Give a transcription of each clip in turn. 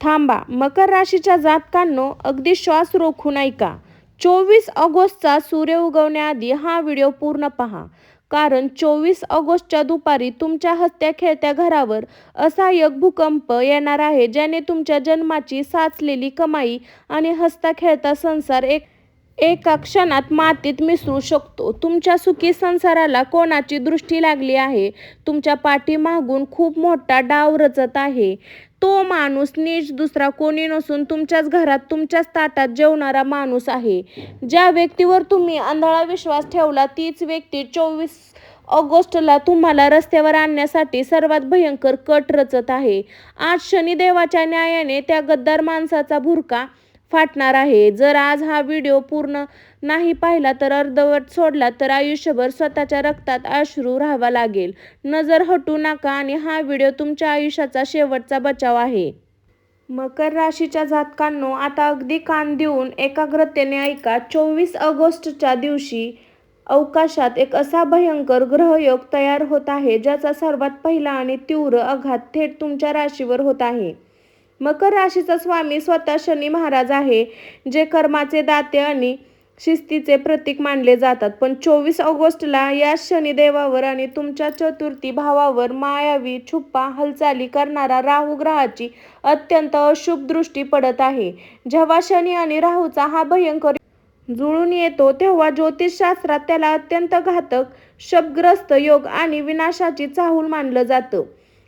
थांबा. मकर राशीच्या जातकांनो, अगदी श्वास रोखून ऐका. 24 ऑगस्टचा सूर्य उगवण्याआधी हा व्हिडिओ पूर्ण पहा. कारण 24 ऑगस्टच्या दुपारी तुमच्या हसत्या खेळत्या घरावर असा एक भूकंप येणार आहे, ज्याने तुमच्या जन्माची साचलेली कमाई आणि हसता खेळता संसार एका क्षणात मातीत मिसळू शकतो. तुमच्या सुखी संसाराला कोणाची दृष्टी लागली आहे? तुमच्या पाठीमागून खूप मोठा डाव रचत आहे. तो माणूस नीच दुसरा कोणी नसून तुमच्याच घरात तुमच्याच ताटात जेवणारा माणूस आहे. ज्या व्यक्तीवर तुम्ही आंधळा विश्वास ठेवला, तीच व्यक्ती 24 ऑगस्टला तुम्हाला रस्त्यावर आणण्यासाठी सर्वात भयंकर कट रचत आहे. आज शनिदेवाच्या न्यायाने त्या गद्दार माणसाचा भुरका फाटणार आहे. जर आज हा व्हिडिओ पूर्ण नाही पाहिला तर अर्धवट सोडला तर आयुष्यभर स्वतःच्या रक्तात अश्रू राहावा लागेल. नजर हटवू नका आणि हा व्हिडिओ तुमच्या आयुष्याचा शेवटचा बचाव आहे. मकर राशीच्या जातकांनो, आता अगदी कान देऊन एकाग्रतेने ऐका. 24 ऑगस्टच्या दिवशी अवकाशात एक असा भयंकर ग्रहयोग तयार होत आहे, ज्याचा सर्वात पहिला आणि तीव्र आघात थेट तुमच्या राशीवर होत आहे. मकर राशीचा स्वामी स्वतः शनी महाराज आहे, जे कर्माचे दाते आणि शिस्तीचे प्रतीक मानले जातात. पण 24 ऑगस्टला या शनिदेवावर आणि तुमच्या चतुर्थी भावावर मायावी छुपा हालचाली करणारा राहू ग्रहाची अत्यंत अशुभ दृष्टी पडत आहे. जेव्हा शनी आणि राहूचा हा भयंकर जुळून येतो, तेव्हा ज्योतिषशास्त्रात त्याला अत्यंत घातक, शपग्रस्त योग आणि विनाशाची चाहूल मानलं जातं.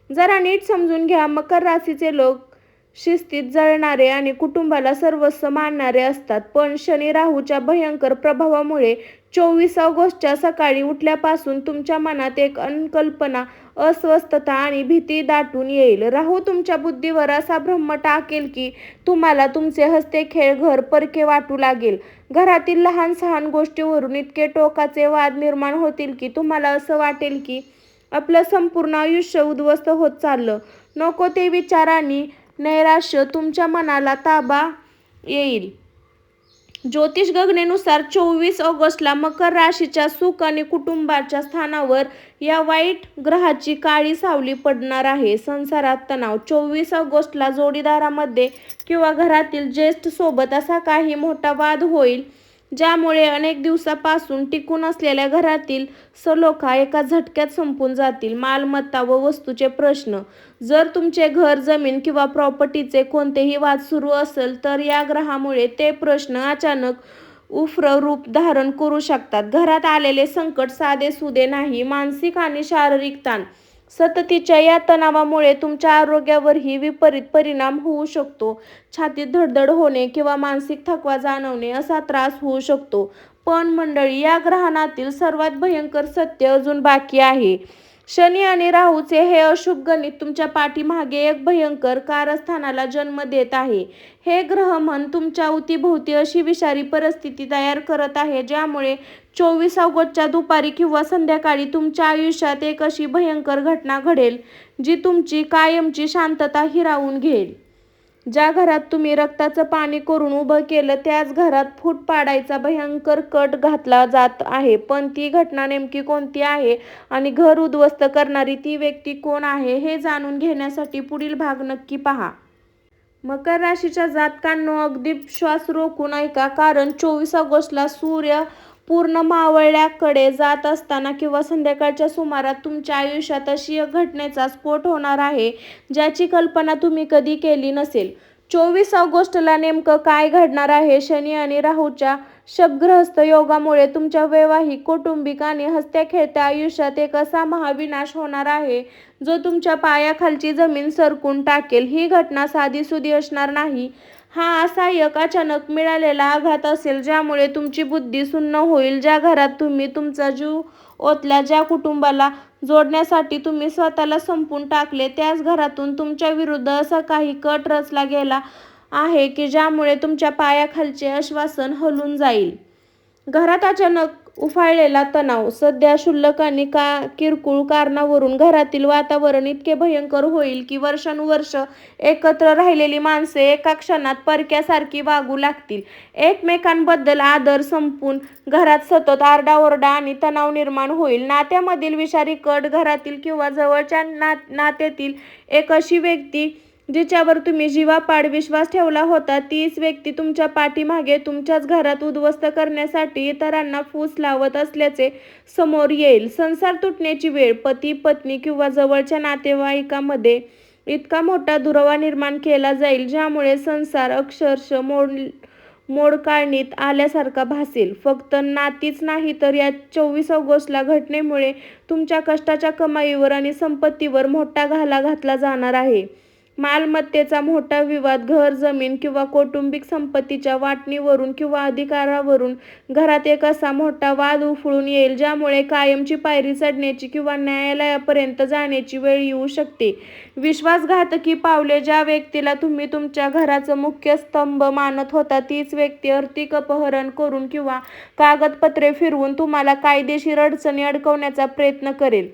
जरा नीट समजून घ्या. मकर राशीचे लोक शिस्तीत जळणारे आणि कुटुंबाला सर्वस्व मानणारे असतात. पण शनी राहूच्या भयंकर प्रभावामुळे 24 ऑगस्टच्या सकाळी उठल्यापासून तुमच्या मनात एक अनकल्पना, अस्वस्थता आणि भीती दाटून येईल. राहू तुमच्या बुद्धीवर असा ब्रह्म टाकेल की तुम्हाला तुमचे हसते खेळ घर परके वाटू लागेल. घरातील लहान सहान गोष्टीवरून इतके टोकाचे वाद निर्माण होतील की तुम्हाला असं वाटेल की आपलं संपूर्ण आयुष्य उद्ध्वस्त होत चाललं. नको ते विचारांनी नैराश्य तुमच्या मनाला ताबा येईल. ज्योतिष गणनेनुसार 24 ऑगस्टला मकर राशीच्या सुख आणि कुटुंबाच्या स्थानावर या वाईट ग्रहाची काळी सावली पडणार आहे. संसारात तणाव. 24 ऑगस्टला जोडीदारामध्ये किंवा घरातील ज्येष्ठ सोबत असा काही मोठा वाद होईल, ज्यामुळे अनेक दिवसापासून टिकून असलेल्या घरातील सलोखा एका झटक्यात संपून जातील. मालमत्ता व वस्तूचे प्रश्न. जर तुमचे घर, जमीन किंवा प्रॉपर्टीचे कोणतेही वाद सुरू असेल तर या ग्रहामुळे ते प्रश्न अचानक उग्र रूप धारण करू शकतात. घरात आलेले संकट साधेसुधे नाही. मानसिक आणि शारीरिक ताण. सततीच्या या तणावामुळे तुमच्या आरोग्यावरही विपरीत परिणाम होऊ शकतो. छातीत धडधड होणे किंवा मानसिक थकवा जाणवणे असा त्रास होऊ शकतो. पण मंडळी, या ग्रहणातील सर्वात भयंकर सत्य अजून बाकी आहे. शनी आणि राहूचे हे अशुभ गणित तुमच्या पाठीमागे एक भयंकर कारस्थानाला जन्म देत आहे. हे ग्रहमन तुमच्या अवतीभोवती अशी विषारी परिस्थिती तयार करत आहे, ज्यामुळे 24 ऑगस्टच्या दुपारी किंवा संध्याकाळी तुमच्या आयुष्यात एक अशी भयंकर घटना घडेल, जी तुमची कायमची शांतता हिरावून घेईल. ज्या घरात तुम्ही रक्ताचं पाणी करून उभं केलं, त्याच घरात फूट पाडायचा भयंकर कट घातला जात आहे. पण ती घटना नेमकी कोणती आहे आणि घर उद्ध्वस्त करणारी ती व्यक्ती कोण आहे, हे जाणून घेण्यासाठी पुढील भाग नक्की पहा. मकर राशीच्या जातकांनो, अगदी श्वास रोखून ऐका. कारण 24 ऑगस्टला सूर्य पूर्ण मावळल्याकडे जात असताना किंवा संध्याकाळच्या सुमारास तुमच्या आयुष्यात अशी एक घटनेचा स्फोट होणार आहे, ज्याची कल्पना तुम्ही कधी केली नसेल. 24 ऑगस्टला नेमकं काय घडणार आहे? शनी आणि राहूच्या शपग्रस्त योगामुळे तुमच्या वैवाहिक, कौटुंबिक आणि हसत्या खेळत्या आयुष्यात एक असा महाविनाश होणार आहे, जो तुमच्या पायाखालची जमीन सरकून टाकेल. ही घटना साधीसुधी असणार नाही. हा असा एक अचानक मिळालेला आघात असेल, ज्यामुळे तुमची बुद्धी सुन्न होईल. ज्या घरात तुम्ही तुमचा जीव ओतला, ज्या कुटुंबाला जोडण्यासाठी तुम्ही स्वतःला संपवून टाकले, त्याच घरातून तुमच्या विरुद्ध असा काही कट रचला गेला आहे की ज्यामुळे तुमच्या पायाखालचे आश्वासन हलून जाईल. घरात अचानक उफाळलेला तणाव. सध्या क्षुल्लक आणि किरकोळ कारणावरून घरातील वातावरण इतके भयंकर होईल की वर्षानुवर्ष एकत्र राहिलेली माणसे एका क्षणात परक्यासारखी वागू लागतील. एकमेकांबद्दल आदर संपून घरात सतत आरडाओरडा आणि तणाव निर्माण होईल. नात्यामधील विषारी कट. घरातील किंवा जवळच्या नात्यातील एक अशी व्यक्ती जिच्यावर तुम्ही जीवापाड विश्वास ठेवला होता तीच व्यक्ती तुमच्या पाठीमागे तुमच्याच घरात उद्ध्वस्त करण्यासाठी इतरांना फूस लावत असल्याचे समोर येईल. संसार तुटण्याची वेळ. पती पत्नी किंवा जवळच्या नातेवाईकामध्ये इतका मोठा दुरावा निर्माण केला जाईल ज्यामुळे संसार अक्षरशः मोडकाळणीत आल्यासारखा भासेल. फक्त नातीच नाही तर या 24 ऑगस्टला घटनेमुळे तुमच्या कष्टाच्या कमाईवर आणि संपत्तीवर मोठा घाला घातला जाणार आहे. मालमत्तेचा मोठा विवाद, घर जमीन किंवा कौटुंबिक संपत्तीच्या वाटणीवरून किंवा अधिकारावरून घरात एक असा मोठा वाद उफळून येईल ज्यामुळे कायमची पायरी चढण्याची किंवा न्यायालयापर्यंत जाण्याची वेळ येऊ शकते. विश्वासघातकी पावले. ज्या व्यक्तीला तुम्ही तुमच्या घराचं मुख्य स्तंभ मानत होता तीच व्यक्ती आर्थिक अपहरण करून किंवा कागदपत्रे फिरवून तुम्हाला कायदेशीर अडचणी अडकवण्याचा प्रयत्न करेल.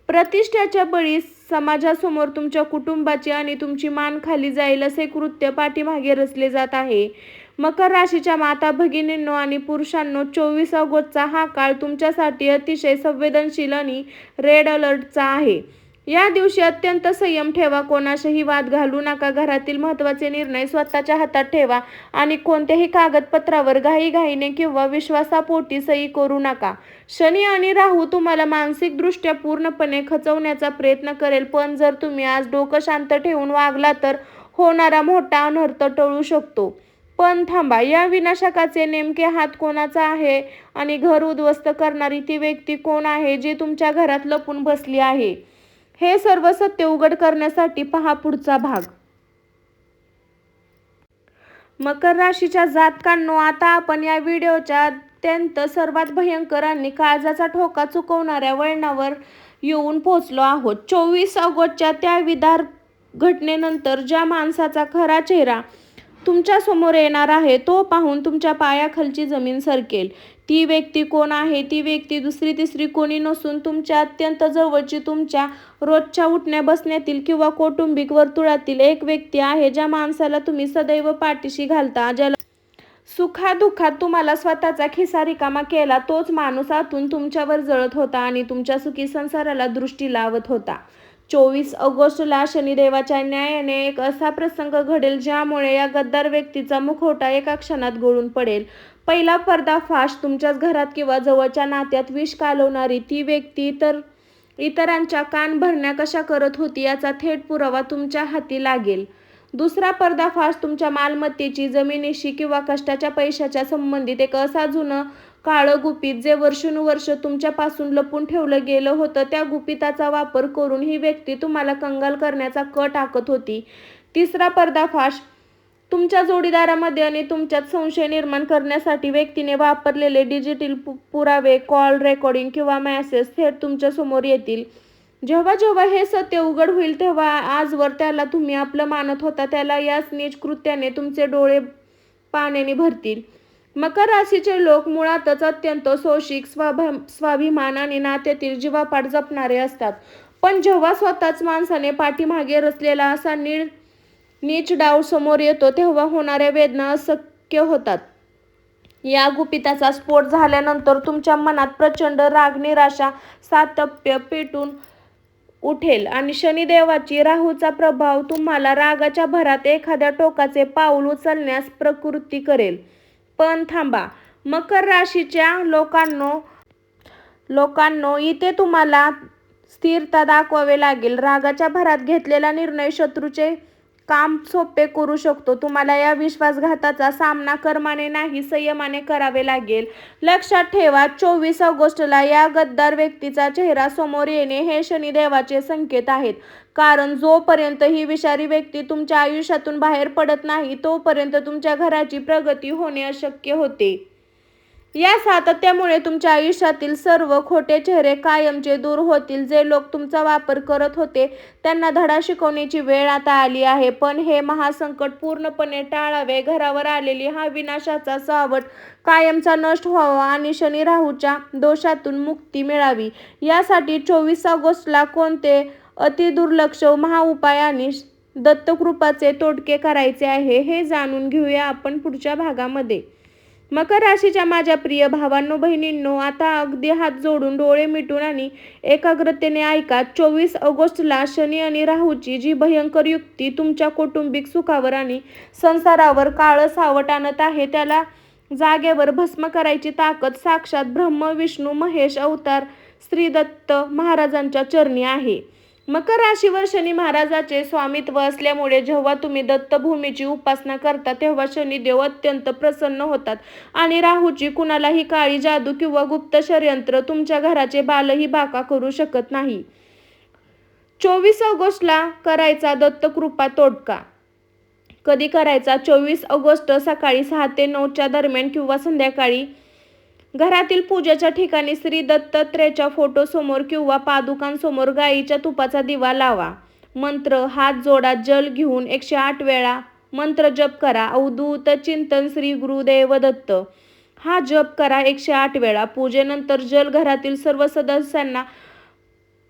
प्रतिष्ठेच्या बळी. समाजासमोर तुमच्या कुटुंबाची आणि तुमची मान खाली जाईल असे कृत्य पाठीमागे रचले जात आहे. मकर राशीच्या माता भगिनींनो आणि पुरुषांनो, 24 ऑगस्टचा हा काळ तुमच्यासाठी अतिशय संवेदनशील आणि रेड अलर्टचा आहे. या दिवशी अत्यंत संयम ठेवा. कोणाशीही वाद घालू नका. घरातील महत्त्वाचे निर्णय स्वतःच्या हातात ठेवा आणि कोणत्याही कागदपत्रावर घाईघाईने किंवा विश्वासापोटी सही करू नका. शनी आणि राहू तुम्हाला मानसिकदृष्ट्या पूर्णपणे खचवण्याचा प्रयत्न करेल, पण जर तुम्ही आज डोकं शांत ठेवून वागला तर होणारा मोठा अनर्थ टळू शकतो. पण थांबा, या विनाशकाचे नेमके हात कोणाचा आहे आणि घर उद्ध्वस्त करणारी ती व्यक्ती कोण आहे जी तुमच्या घरात लपून बसली आहे? हे सर्व सत्य उघड करण्यासाठी पहा पुढचा भाग. मकर राशीच्या जातकांनो, आता आपण या व्हिडिओच्या अत्यंत सर्वात भयंकर आणि काळजाचा ठोका चुकवणाऱ्या वळणावर येऊन पोहोचलो आहोत. 24 ऑगस्टच्या त्या विदार घटनेनंतर ज्या माणसाचा खरा चेहरा तुमच्या समोर येणार आहे तो पाहून तुमच्या पायाखालची जमीन सरकेल. ती व्यक्ती कोण आहे? ती व्यक्ती दुसरी तिसरी कोणी नसून तुमच्या अत्यंत जवळची, तुमच्या रोजच्या उठण्या बसण्यातील किंवा कौटुंबिक वर्तुळातील एक व्यक्ती आहे. ज्या माणसाला तुम्ही सदैव पाठीशी घालता, ज्याला सुखादुःखात तुम्हाला स्वतःचा खिसा रिकामा केला, तोच माणूस आतून तुमच्यावर जळत होता आणि तुमच्या सुखी संसाराला दृष्टी लावत होता. 24 ऑगस्टला शनिदेवाच्या न्यायाने एक असा प्रसंग घडेल ज्यामुळे या गद्दार व्यक्तीचा मुखवटा एका क्षणात गळून पडेल. पहिला पर्दाफाश. तुमच्याच घरात किंवा जवळच्या नात्यात विष कालवणारी ती व्यक्ती इतरांच्या कान भरण्या कशा करत होती याचा थेट पुरावा तुमच्या हाती लागेल. दुसरा पर्दाफाश. तुमच्या मालमत्तेची, जमिनीशी किंवा कष्टाच्या पैशाच्या संबंधित एक असा जुनं काळं गुपित जे वर्षानुवर्ष तुमच्यापासून लपून ठेवलं गेलं होतं. त्या गुपिताचा वापर करून ही व्यक्ती तुम्हाला कंगाल करण्याचा कट आखत होती. तिसरा पर्दाफाश. तुमच्या जोडीदारामध्ये आणि तुमच्यात संशय निर्माण करण्यासाठी व्यक्तीने वापरलेले डिजिटल पुरावे, कॉल रेकॉर्डिंग किंवा मेसेज थेट तुमच्या समोर येतील. जेव्हा जेव्हा हे सत्य उघड होईल तेव्हा आजवर त्याला तुम्ही आपलं मानत होता त्याला याच नीच कृत्याने तुमचे डोळे पाण्याने भरतील. मकर राशीचे लोक मुळातच अत्यंत सोशिक, स्वाभिमान आणि नात्यातील जीवापाड जपणारे असतात. पण जेव्हा स्वतःच माणसाने पाठीमागे रचलेला असा नीच डाव समोर येतो तेव्हा होणाऱ्या वेदना अशक्य होतात. या गुपिताचा स्फोट झाल्यानंतर तुमच्या मनात प्रचंड राग, निराशा, सातत्य पेटून उठेल आणि शनिदेवाची, राहूचा प्रभाव तुम्हाला रागाच्या भरात एखाद्या टोकाचे पाऊल उचलण्यास प्रवृत्त करेल. पण थांबा, मकर राशीच्या लोकांनो, इथे तुम्हाला स्थिरता दाखवावे लागेल. रागाच्या भरात घेतलेला निर्णय शत्रूचे काम सोपे करू शकतो. तुम्हाला या विश्वासघाताचा सामना कर्माने नाही संयमाने करावे लागेल. लक्षात ठेवा, 24 ऑगस्टला या गद्दार व्यक्तीचा चेहरा समोर येणे हे शनिदेवाचे संकेत आहेत. कारण जोपर्यंत ही विषारी व्यक्ती तुमच्या आयुष्यातून बाहेर पडत नाही तोपर्यंत तुमच्या घराची प्रगती होणे अशक्य होते. या सातत्यामुळे तुमच्या आयुष्यातील सर्व खोटे चेहरे कायमचे दूर होतील. जे लोक तुमचा वापर करत होते त्यांना धडा शिकवण्याची वेळ आता आली आहे. पण हे महासंकट पूर्णपणे टाळावे, घरावर आलेली हा विनाशाचा सावट कायमचा नष्ट व्हावा आणि शनी राहूच्या दोषातून मुक्ती मिळावी यासाठी 24 ऑगस्टला कोणते अतिदुर्लक्ष महाउपाय आणि दत्तकृपाचे तोडके करायचे आहे हे जाणून घेऊया आपण पुढच्या भागामध्ये. मकर राशीच्या माझ्या प्रिय भावांनो बहिणींनो, आता अगदी हात जोडून डोळे मिटून आणि एकाग्रतेने ऐका. 24 ऑगस्टला शनी आणि राहूची जी भयंकर युक्ती तुमच्या कौटुंबिक सुखावर आणि संसारावर काळं सावट आणत आहे, त्याला जागेवर भस्म करायची ताकद साक्षात ब्रह्म विष्णू महेश अवतार श्री दत्त महाराजांच्या चरणी आहे. मकर राशीवर शनी महाराजाचे स्वामित्व असल्यामुळे जेव्हा तुम्ही दत्तभूमीची उपासना करता तेव्हा शनिदेव अत्यंत प्रसन्न होतात आणि राहूची कुणालाही काळी जादू किंवा गुप्त षडयंत्र तुमच्या घराचे बालही बाका करू शकत नाही. 24 ऑगस्टला करायचा दत्तकृपा तोडका. कधी करायचा? 24 ऑगस्ट सकाळी 6 ते 9च्या दरम्यान किंवा संध्याकाळी घरातील पूजेच्या ठिकाणी श्री दत्तात्रेयाच्या फोटोसमोर किंवा पादुकांसमोर गाईच्या तुपाचा दिवा लावा. मंत्र हात जोडा, जल घेऊन 108 वेळा मंत्र जप करा. अवधूत चिंतन श्री गुरुदेव दत्त हा जप करा 108 वेळा. पूजेनंतर जल घरातील सर्व सदस्यांना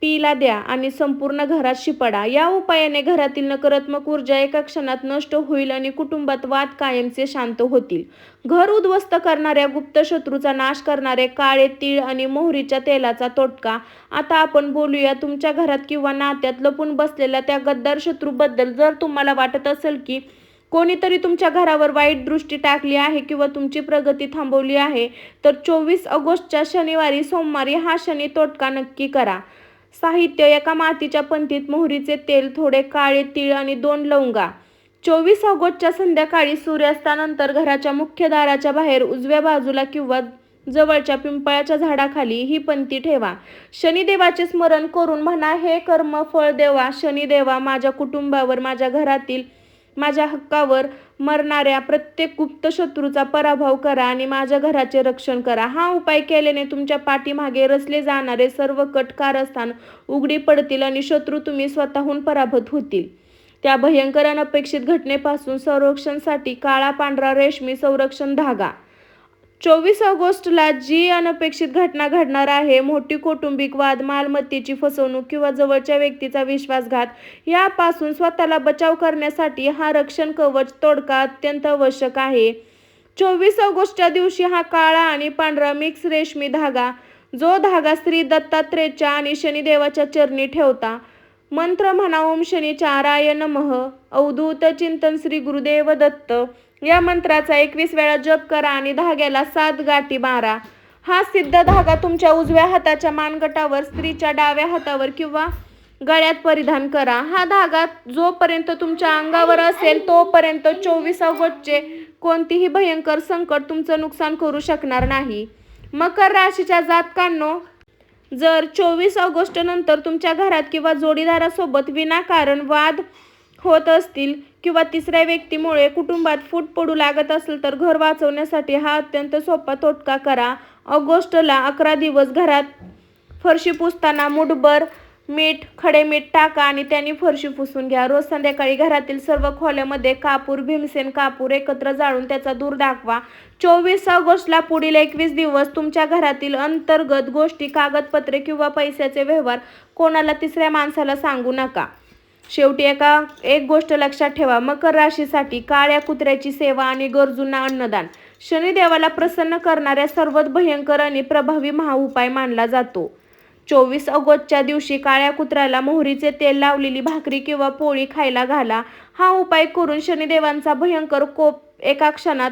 पीला द्या आणि संपूर्ण घरात शिपडा. या उपायाने घरातील नकारात्मक ऊर्जा एका क्षणात नष्ट होईल आणि कुटुंबात वाद कायमचे शांत होतील. घर उद्ध्वस्त करणाऱ्या गुप्त शत्रूचा नाश करणारे काळे तीळ आणि मोहरीच्या तेलाचा तोटका. आता आपण बोलूया तुमच्या घरात किंवा नात्यात लपून बसलेल्या त्या गद्दार शत्रूबद्दल. जर तुम्हाला वाटत असेल की कोणीतरी तुमच्या घरावर वाईट दृष्टी टाकली आहे किंवा तुमची प्रगती थांबवली आहे, तर 24 ऑगस्टच्या शनिवारी सोमवारी हा शनी तोटका नक्की करा. साहित्य: एका मातीच्या पंतीत मोहरीचे तेल, थोडे काळे तीळ आणि 2 लवंगा. 24 ऑगस्टच्या संध्याकाळी सूर्यास्तानंतर घराच्या मुख्य दाराच्या बाहेर उजव्या बाजूला किंवा जवळच्या पिंपळाच्या झाडाखाली ही पंती ठेवा. शनिदेवाचे स्मरण करून म्हणा, हे कर्म फळ देवा शनिदेवा, माझ्या कुटुंबावर, माझ्या घरातील, माझ्या हक्कावर मरणाऱ्या प्रत्येक गुप्त शत्रूचा पराभव करा आणि माझ्या घराचे रक्षण करा. हा उपाय केल्याने तुमच्या पाठीमागे रचले जाणारे सर्व कट कारस्थान उघडी पडतील आणि शत्रू तुम्ही स्वतःहून पराभूत होतील. त्या भयंकर अनपेक्षित घटनेपासून संरक्षणासाठी काळा पांढरा रेशमी संरक्षण धागा. 24 ऑगस्टला जी अनपेक्षित घटना घडणार आहे, मोठी कौटुंबिक वाद, मालमत्तेची फसवणूक किंवा जवळच्या व्यक्तीचा विश्वासघात, यापासून स्वतःला बचाव करण्यासाठी हा रक्षण कवच तोडका अत्यंत आवश्यक आहे. 24 ऑगस्टच्या दिवशी हा काळा आणि पांढरा मिक्स रेशमी धागा, जो धागा श्री दत्तात्रेयाच्या आणि शनिदेवाच्या चरणी ठेवता. मंत्र म्हणा, ओम शनिचाराय नमः, अवधूत चिंतन श्री गुरुदेव दत्त. या मंत्राचा 21 वेळा जप करा आणि धाग्याला 7 गाठी मारा. हा सिद्ध धागा तुमच्या उजव्या हाताच्या मानगटावर, स्त्रीच्या डाव्या हातावर किंवा गळ्यात परिधान करा. हा धागा जोपर्यंत तुमच्या अंगावर असेल तोपर्यंत 24 ऑगस्टचे कोणतीही भयंकर संकट तुमचं नुकसान करू शकणार नाही. मकर राशीच्या जातकांनो, जर 24 ऑगस्ट नंतर तुमच्या घरात किंवा जोडीदारासोबत विनाकारण वाद होत असतील किंवा तिसऱ्या व्यक्तीमुळे कुटुंबात फूट पडू लागत असेल, तर घर वाचवण्यासाठी हा अत्यंत सोपा तोटका करा. ऑगस्टला 11 दिवस घरात फरशी पुसताना मुठभर मीठ, खडे मीठ टाका आणि त्यांनी फरशी पुसून घ्या. रोज संध्याकाळी घरातील सर्व खोल्यामध्ये कापूर, भीमसेन कापूर एकत्र जाळून त्याचा धूर दाखवा. 24 ऑगस्टला पुढील 21 दिवस तुमच्या घरातील अंतर्गत गोष्टी, कागदपत्रे किंवा पैशाचे व्यवहार कोणाला तिसऱ्या माणसाला सांगू नका. शेवटी एक गोष्ट लक्षात ठेवा, मकर राशीसाठी काळ्या कुत्र्याची सेवा आणि गरजूंना अन्नदान शनिदेवाला प्रसन्न करणाऱ्या सर्वात भयंकर आणि प्रभावी महाउपाय मानला जातो. 24 ऑगस्टच्या दिवशी काळ्या कुत्र्याला मोहरीचे तेल लावलेली भाकरी किंवा पोळी खायला घाला. हा उपाय करून शनिदेवांचा भयंकर कोप एका क्षणात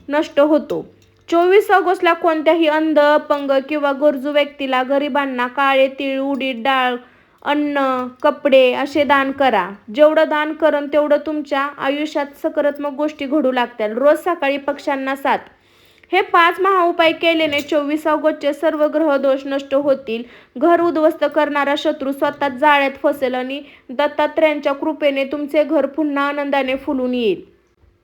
नष्ट होतो. 24 ऑगस्टला कोणत्याही अंध, अपंग किंवा गरजू व्यक्तीला, गरिबांना काळे तीळ, उडीद डाळ, अन्न, कपडे असे दान करा. जेवढं दान करन तेवढं तुमच्या आयुष्यात सकारात्मक गोष्टी घडू लागतील. रोज सकाळी पक्ष्यांना 7. हे 5 महाउपाय केल्याने 24 ऑगस्टचे सर्व ग्रह दोष नष्ट होतील. घर उद्ध्वस्त करणारा शत्रू स्वतःच जाळ्यात फसेल आणि दत्तात्रेयांच्या कृपेने तुमचे घर पुन्हा आनंदाने फुलून येईल.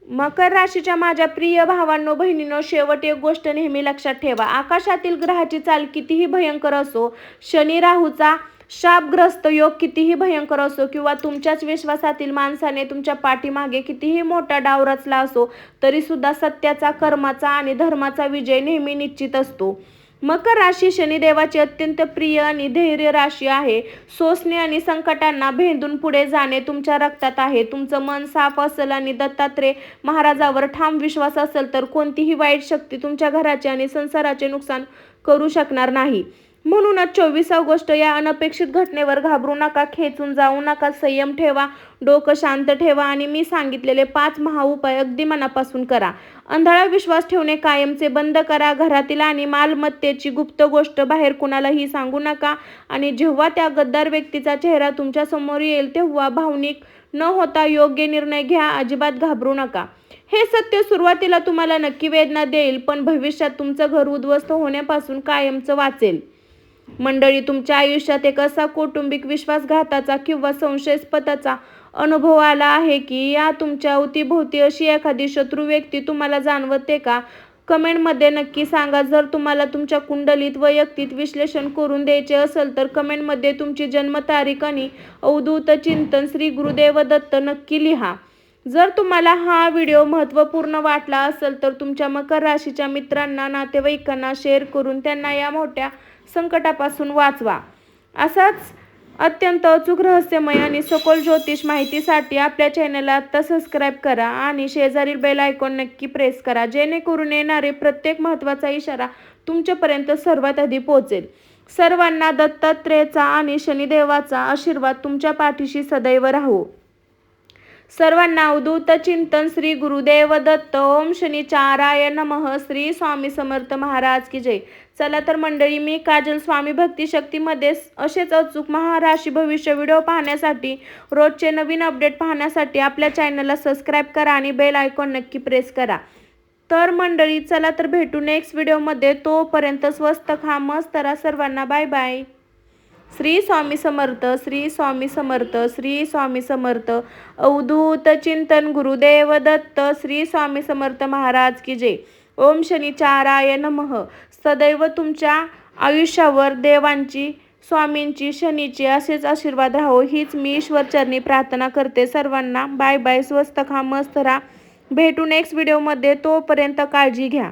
मकर राशीच्या माझ्या प्रिय भावांनो, बहिणींनो, शेवट एक गोष्ट नेहमी लक्षात ठेवा. आकाशातील ग्रहाची चाल कितीही भयंकर असो, शनी राहूचा शापग्रस्त योग कितीही भयंकर असो किंवा तुमच्याच विश्वासातील माणसाने तुमच्या पाठीमागे कितीही मोठा डाव रचला असो, तरी सुद्धा सत्याचा, कर्माचा आणि धर्माचा विजय नेहमी निश्चित असतो. मकर राशी शनिदेवाची अत्यंत प्रिय आणि धैर्य राशी आहे. सोसणे आणि संकटांना भेदून पुढे जाणे तुमच्या रक्तात आहे. तुमचं मन साफ असेल आणि दत्तात्रय महाराजावर ठाम विश्वास असेल तर कोणतीही वाईट शक्ती तुमच्या घराचे आणि संसाराचे नुकसान करू शकणार नाही. म्हणूनच 24 ऑगस्ट या अनपेक्षित घटनेवर घाबरू नका, खेचून जाऊ नका, संयम ठेवा, डोकं शांत ठेवा आणि मी सांगितलेले 5 महाउपाय अगदी मनापासून करा. अंधळा विश्वास ठेवणे कायमचे बंद करा. घरातील आणि मालमत्तेची गुप्त गोष्ट बाहेर कुणालाही सांगू नका आणि जेव्हा त्या गद्दार व्यक्तीचा चेहरा तुमच्या समोर येईल तेव्हा भावनिक न होता योग्य निर्णय घ्या. अजिबात घाबरू नका. हे सत्य सुरुवातीला तुम्हाला नक्की वेदना देईल, पण भविष्यात तुमचं घर उद्ध्वस्त होण्यापासून कायमचं वाचेल. मंडळी, तुमच्या आयुष्यात एक असा कौटुंबिक विश्वासघाताचा किंवा संशयास्पदाचा अनुभव आला आहे की या तुमच्या अवतीभोवती अशी एखादी शत्रू व्यक्ती तुम्हाला जाणवते का? कमेंटमध्ये नक्की सांगा. जर तुम्हाला तुमच्या कुंडलीत वैयक्तिक विश्लेषण करून द्यायचे असेल तर कमेंटमध्ये तुमची जन्मतारीख आणि अवधूत चिंतन श्री गुरुदेव दत्त नक्की लिहा. जर तुम्हाला हा व्हिडिओ महत्त्वपूर्ण वाटला असेल तर तुमच्या मकर राशीच्या मित्रांना, नातेवाईकांना शेअर करून त्यांना या मोठ्या संकटापासून वाचवा. असाच अत्यंत अचूक, रहस्यमय आणि सखोल ज्योतिष माहितीसाठी आपल्या चॅनलला आत्ता सबस्क्राईब करा आणि शेजारील बेल आयकॉन नक्की प्रेस करा, जेणेकरून येणारे प्रत्येक महत्त्वाचा इशारा तुमच्यापर्यंत सर्वात आधी पोहोचेल. सर्वांना दत्तात्रेयाचा आणि शनिदेवाचा आशीर्वाद तुमच्या पाठीशी सदैव राहो. सर्वांना अवधूत चिंतन श्री गुरुदेव दत्त. ओम शनिचाराय नमः. श्री स्वामी समर्थ महाराज की जय. चला तर मंडळी, मी काजल स्वामी भक्ती शक्तीमध्ये असेच अचूक महाराशी भविष्य व्हिडिओ पाहण्यासाठी, रोजचे नवीन अपडेट पाहण्यासाठी आपल्या चॅनलला सबस्क्राईब करा आणि बेल आयकॉन नक्की प्रेस करा. तर मंडळी, चला तर भेटू नेक्स्ट व्हिडिओमध्ये. तोपर्यंत स्वस्त खा, मस्त राहा. सर्वांना बाय बाय. श्री स्वामी समर्थ. श्री स्वामी समर्थ. श्री स्वामी समर्थ. अवधूत चिंतन गुरुदेव दत्त. श्री स्वामी समर्थ महाराज की जय. ओम शनिचाराय नमः. सदैव तुमच्या आयुष्यावर देवांची, स्वामींची, शनीची असेच आशीर्वाद राहो हीच मी ईश्वरचरणी प्रार्थना करते. सर्वांना बाय बाय. स्वस्त खा, मस्त राहा. भेटू नेक्स्ट व्हिडिओमध्ये. तोपर्यंत काळजी घ्या.